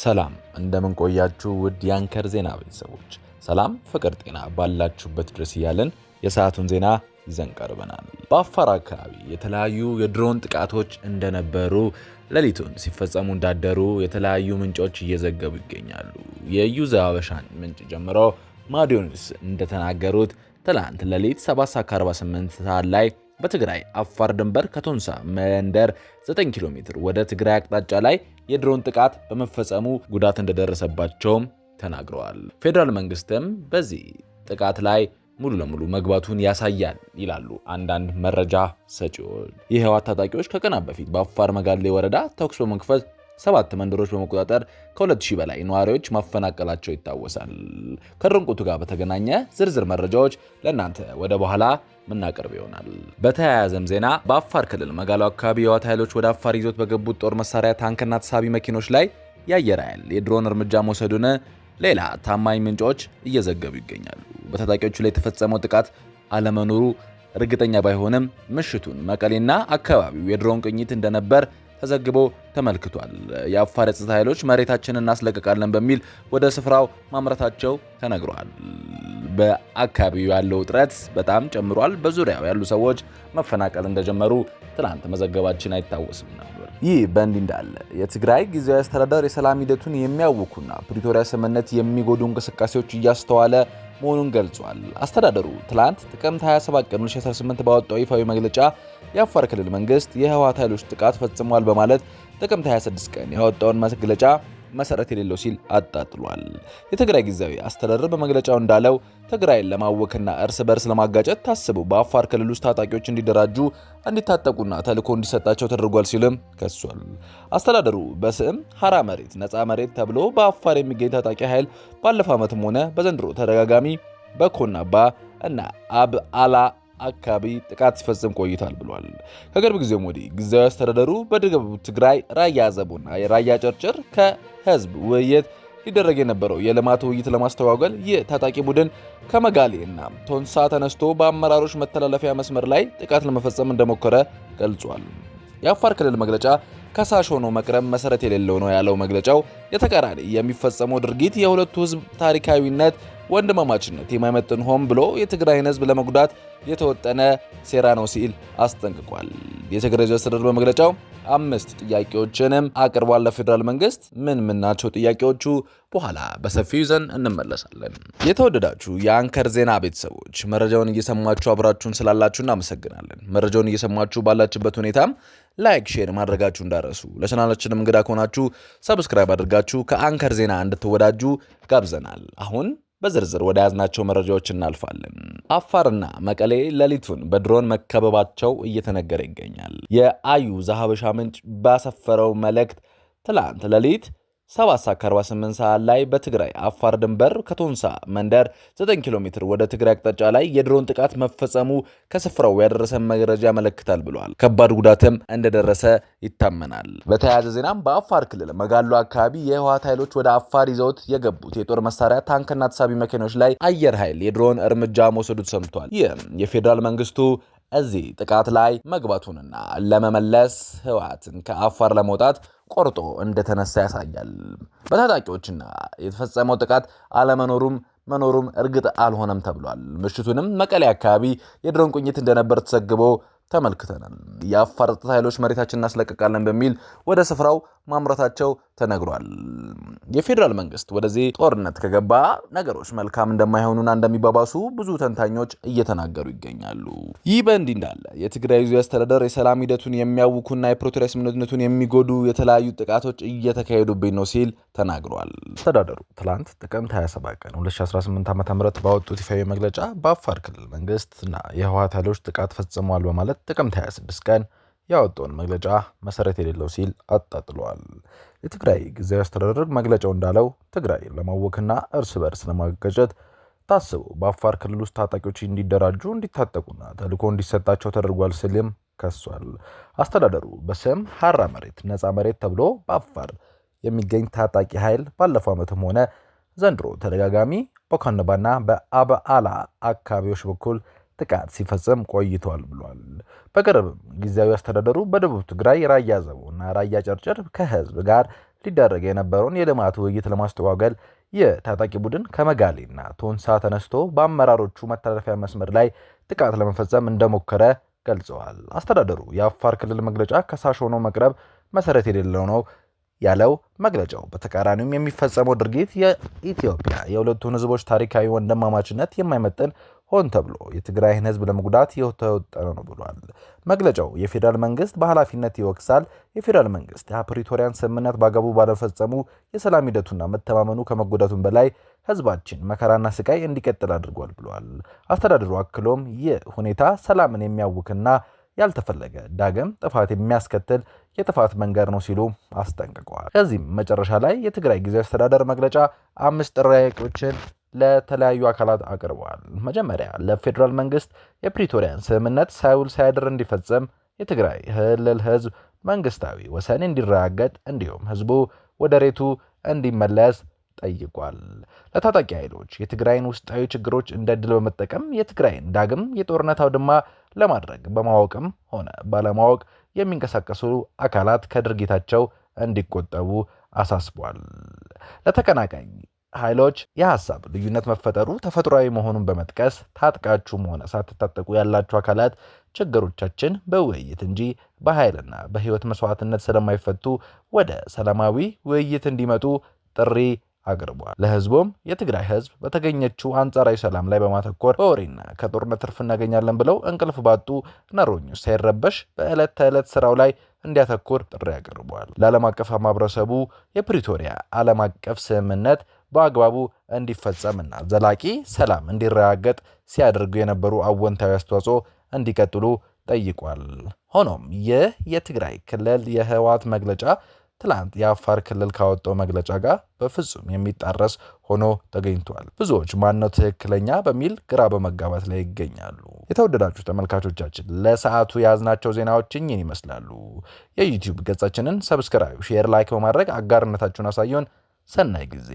ሰላም እንደምን ቆያችሁ ውድ ያንከር ዜና ቤተሰቦች። ሰላም ፍቅር ጤና ባላችሁበት ድረስ እያልን የሰዓቱን ዜና ይዘን ቀርበናል። በአፋር አካባቢ የተለያዩ የድሮን ጥቃቶች እንደነበሩ ሌሊቱን ሲፈጸሙ እንዳደሩ የተለያዩ ምንጮች እየዘገቡ ይገኛሉ። የዩዛ አበሻን ምንጭ ጀምሮ ማዲዮንስ እንደተናገሩት ትላንት ሌሊት 7:48 ሰዓት ላይ በትግራይ አፋር ድንበር ከቶንሳ መንደር 9 ኪሎ ሜትር ወደ ትግራይ አቅጣጫ ላይ የድሮን ጥቃት በመፈጸሙ ጉዳት እንደደረሰባቸውም ተናግረዋል። ፌዴራል መንግስትም በዚህ ጥቃት ላይ ሙሉ ለሙሉ መግባቱን ያሳያል ይላሉ አንዳንድ መረጃ ሰጪዎች። የህወሓት ታጣቂዎች ከቀናት በፊት በአፋር መጋሌ ወረዳ ተኩስ በመክፈት 7 መንደሮች በመቆጣጠር ከ2000 በላይ ነዋሪዎች ማፈናቀላቸው ይታወሳል። ከድሮን ጋር በተገናኘ ዝርዝር መረጃዎች ለእናንተ ወደ በኋላ ምናቀርብ ይሆናል። በተያያዘም ዜና በአፋር ክልል መጋሎ አካባቢ የህወሓት ኃይሎች ወደ አፋር ይዞት በገቡት ጦር መሳሪያ ታንክና ተሳቢ መኪኖች ላይ የአየር ኃይል የድሮን እርምጃ መውሰዱን ሌላ ታማኝ ምንጮች እየዘገቡ ይገኛሉ። በታጣቂዎቹ ላይ የተፈጸመው ጥቃት አለመኖሩ እርግጠኛ ባይሆንም ምሽቱን መቀሌና አካባቢው የድሮን ቅኝት እንደነበር ተዘግቦ ተመልክቷል። የአፋር የጸጥታ ኃይሎች መሬታችንን እናስለቀቃለን በሚል ወደ ስፍራው ማምራታቸው ተነግሯል። በአካባቢው ያለው ውጥረት በጣም ጨምሯል። በዙሪያው ያሉ ሰዎች መፈናቀል እንደጀመሩ ትናንት መዘገባችን አይታወስም ነበር። ይህ በእንዲህ እንዳለ የትግራይ ጊዜያዊ አስተዳደር የሰላም ሂደቱን የሚያውኩና ፕሪቶሪያ ስምምነት የሚጎዱ እንቅስቃሴዎች እያስተዋለ መሆኑን ገልጿል። አስተዳደሩ ትላንት ጥቅምት 27 ቀን 2018 ባወጣው ይፋዊ መግለጫ የአፋር ክልል መንግስት የህወሓት ኃይሎች ጥቃት ፈጽሟል በማለት ጥቅምት 26 ቀን ያወጣውን መግለጫ መሰረት የሌለው ሲል አጣጥሏል። የትግራይ ጊዜያዊ አስተዳደር በመግለጫው እንዳለው ትግራይን ለማወክና እርስ በርስ ለማጋጨት ታስበው በአፋር ክልል ውስጥ ታጣቂዎች እንዲደራጁ እንዲታጠቁና ተልዕኮ እንዲሰጣቸው ተደርጓል ሲልም ከሷል። አስተዳደሩ በስም ሀራ መሬት ነፃ መሬት ተብሎ በአፋር የሚገኝ ታጣቂ ኃይል ባለፈው ዓመትም ሆነ በዘንድሮ ተደጋጋሚ በኮናባ እና አብዓላ አካባቢ ጥቃት ሲፈጽም ቆይቷል ብሏል። ከቅርብ ጊዜም ወዲህ ጊዜያዊ አስተዳደሩ በደቡብ ትግራይ ራያ አዘቦና የራያ ጨርጨር ከህዝብ ውይይት ሊደረግ የነበረው የልማት ውይይት ለማስተጓጎል ይህ ታጣቂ ቡድን ከመጋሌ እና ቶንሳ ተነስቶ በአመራሮች መተላለፊያ መስመር ላይ ጥቃት ለመፈጸም እንደሞከረ ገልጿል። የአፋር ክልል መግለጫ ከሳሽ ሆኖ መቅረብ መሰረት የሌለው ነው ያለው መግለጫው የተቃራኒ የሚፈጸመው ድርጊት የሁለቱ ህዝብ ታሪካዊነት ወንድማማችነት የማይመጥን ሆን ብሎ የትግራይን ህዝብ ለመጉዳት የተወጠነ ሴራ ነው ሲል አስጠንቅቋል። የትግራይ አስተዳደር በመግለጫው 5 ጥያቄዎችንም አቅርቧል ለፌዴራል መንግስት። ምን ናቸው ጥያቄዎቹ? በኋላ በሰፊው ይዘን እንመለሳለን። የተወደዳችሁ የአንከር ዜና ቤተሰቦች መረጃውን እየሰማችሁ አብራችሁን ስላላችሁ እናመሰግናለን። መረጃውን እየሰማችሁ ባላችሁበት ሁኔታም ላይክ፣ ሼር ማድረጋችሁ እንዳረሱ። ለቻናላችንም እንግዳ ከሆናችሁ ሰብስክራይብ አድርጋችሁ ከአንከር ዜና እንድትወዳጁ ጋብዘናል። አሁን በዝርዝር ወደ ያዝናቸው መረጃዎች እናልፋለን። አፋርና መቀሌ ሌሊቱን በድሮን መከበባቸው እየተነገረ ይገኛል። የዩዛ አበሻ ምንጭ ባሰፈረው መልእክት ትላንት ሌሊት 7:48 ሰዓት ላይ በትግራይ አፋር ድንበር ከቶንሳ መንደር 9 ኪሎ ሜትር ወደ ትግራይ አቅጣጫ ላይ የድሮን ጥቃት መፈጸሙ ከስፍራው ያደረሰ መረጃ ያመለክታል ብሏል። ከባድ ጉዳትም እንደደረሰ ይታመናል። በተያያዘ ዜናም በአፋር ክልል መጋሎ አካባቢ የህወሓት ኃይሎች ወደ አፋር ይዘውት የገቡት የጦር መሳሪያ ታንክና ተሳቢ መኪኖች ላይ አየር ኃይል የድሮን እርምጃ መውሰዱ ተሰምቷል። ይህም የፌዴራል መንግስቱ እዚህ ጥቃት ላይ መግባቱንና ለመመለስ ህወሓትን ከአፋር ለመውጣት ቆርጦ እንደተነሳ ያሳያል። በታጣቂዎችና የተፈጸመው ጥቃት መኖሩም እርግጥ አልሆነም ተብሏል። ምሽቱንም መቀሌ አካባቢ የድሮን ቅኝት እንደነበር ተዘግቦ ተመልክተናል። የአፋር ጸጥታ ኃይሎች መሬታችንን እናስለቀቃለን በሚል ወደ ስፍራው ማምራታቸው ተነግሯል። የፌዴራል መንግስት ወደዚህ ጦርነት ከገባ ነገሮች መልካም እንደማይሆኑና እንደሚባባሱ ብዙ ተንታኞች እየተናገሩ ይገኛሉ። ይህ በእንዲህ እንዳለ የትግራይ ጊዜያዊ አስተዳደር የሰላም ሂደቱን የሚያውኩና የፕሪቶሪያ ስምምነቱን የሚጎዱ የተለያዩ ጥቃቶች እየተካሄዱብኝ ነው ሲል ተናግሯል። አስተዳደሩ ትላንት ጥቅምት 27 ቀን 2018 ዓ.ም ባወጡት ይፋዊ መግለጫ በአፋር ክልል መንግስትና የህወሓት ኃይሎች ጥቃት ፈጽመዋል በማለት ጥቅምት 26 ቀን ያወጣውን መግለጫ መሰረት የሌለው ሲል አጣጥሏል። የትግራይ ጊዜያዊ አስተዳደር መግለጫው እንዳለው ትግራይ ለማወክና እርስ በርስ ለማጋጨት ታስቦ በአፋር ክልል ውስጥ ታጣቂዎች እንዲደራጁ እንዲታጠቁና ተልዕኮ እንዲሰጣቸው ተደርጓል ሲልም ከሷል። አስተዳደሩ በስም ሀራ መሬት ነፃ መሬት ተብሎ በአፋር የሚገኝ ታጣቂ ኃይል ባለፈው ዓመትም ሆነ ዘንድሮ ተደጋጋሚ በኮናባና በአብዓላ አካባቢዎች በኩል ጥቃት ሲፈጽም ቆይቷል ብሏል። በቅርብ ጊዜያዊ አስተዳደሩ በደቡብ ትግራይ ራያ አዘቦና ራያ ጨርጨር ከህዝብ ጋር ሊደረግ የነበረውን የልማት ውይይት ለማስተጓገል የታጣቂ ቡድን ከመጋሌና ቶንሳ ተነስቶ በአመራሮቹ መተላለፊያ መስመር ላይ ጥቃት ለመፈጸም እንደሞከረ ገልጸዋል። አስተዳደሩ የአፋር ክልል መግለጫ ከሳሽ ሆኖ መቅረብ መሰረት የሌለው ነው ያለው መግለጫው በተቃራኒውም የሚፈጸመው ድርጊት የኢትዮጵያ የሁለቱን ህዝቦች ታሪካዊ ወንድማማችነት የማይመጥን ሆን ተብሎ የትግራይን ህዝብ ለመጉዳት የተወጠነ ነው ብሏል። መግለጫው የፌዴራል መንግስት በኃላፊነት ይወቅሳል። የፌዴራል መንግስት የፕሪቶሪያን ስምምነት ባገቡ ባለፈጸሙ የሰላም ሂደቱና መተማመኑ ከመጎዳቱም በላይ ህዝባችን መከራና ስቃይ እንዲቀጥል አድርጓል ብሏል። አስተዳደሩ አክሎም ይህ ሁኔታ ሰላምን የሚያውክና ያልተፈለገ ዳግም ጥፋት የሚያስከትል የጥፋት መንገድ ነው ሲሉ አስጠንቅቀዋል። ከዚህም መጨረሻ ላይ የትግራይ ጊዜያዊ አስተዳደር መግለጫ 5 ጥያቄዎችን ለተለያዩ አካላት አቅርበዋል። መጀመሪያ ለፌዴራል መንግስት የፕሪቶሪያን ስምምነት ሳይውል ሳያድር እንዲፈጸም፣ የትግራይ ክልል ህዝብ መንግስታዊ ወሰን እንዲረጋገጥ እንዲሁም ህዝቡ ወደ ሬቱ እንዲመለስ ጠይቋል። ለታጣቂ ኃይሎች የትግራይን ውስጣዊ ችግሮች እንደ ድል በመጠቀም የትግራይን ዳግም የጦርነት አውድማ ለማድረግ በማወቅም ሆነ ባለማወቅ የሚንቀሳቀሱ አካላት ከድርጊታቸው እንዲቆጠቡ አሳስቧል። ለተቀናቃኝ ኃይሎች የሐሳብ ልዩነት መፈጠሩ ተፈጥሯዊ መሆኑን በመጥቀስ ታጥቃችሁም ሆነ ሳትታጠቁ ያላችሁ አካላት ችግሮቻችን በውይይት እንጂ በኃይልና በህይወት መስዋዕትነት ስለማይፈቱ ወደ ሰላማዊ ውይይት እንዲመጡ ጥሪ አቅርቧል። ለህዝቡም የትግራይ ህዝብ በተገኘችው አንጻራዊ ሰላም ላይ በማተኮር በወሬና ከጦርነት ትርፍ እናገኛለን ብለው እንቅልፍ ባጡ ነሮኞች ሳይረበሽ በዕለት ተዕለት ስራው ላይ እንዲያተኩር ጥሪ አቅርቧል። ለዓለም አቀፍ ማህበረሰቡ የፕሪቶሪያ ዓለም አቀፍ ስምምነት በአግባቡ እንዲፈጸምና ዘላቂ ሰላም እንዲረጋገጥ ሲያደርጉ የነበሩ አወንታዊ አስተዋጽኦ እንዲቀጥሉ ጠይቋል። ሆኖም ይህ የትግራይ ክልል የህወሓት መግለጫ ትላንት የአፋር ክልል ካወጣው መግለጫ ጋር በፍጹም የሚጣረስ ሆኖ ተገኝቷል። ብዙዎች ማነው ትክክለኛ በሚል ግራ በመጋባት ላይ ይገኛሉ። የተወደዳችሁ ተመልካቾቻችን ለሰዓቱ የያዝናቸው ዜናዎች እኚህን ይመስላሉ። የዩቲዩብ ገጻችንን ሰብስክራይብ፣ ሼር፣ ላይክ በማድረግ አጋርነታችሁን አሳዩን። ሰናይ ጊዜ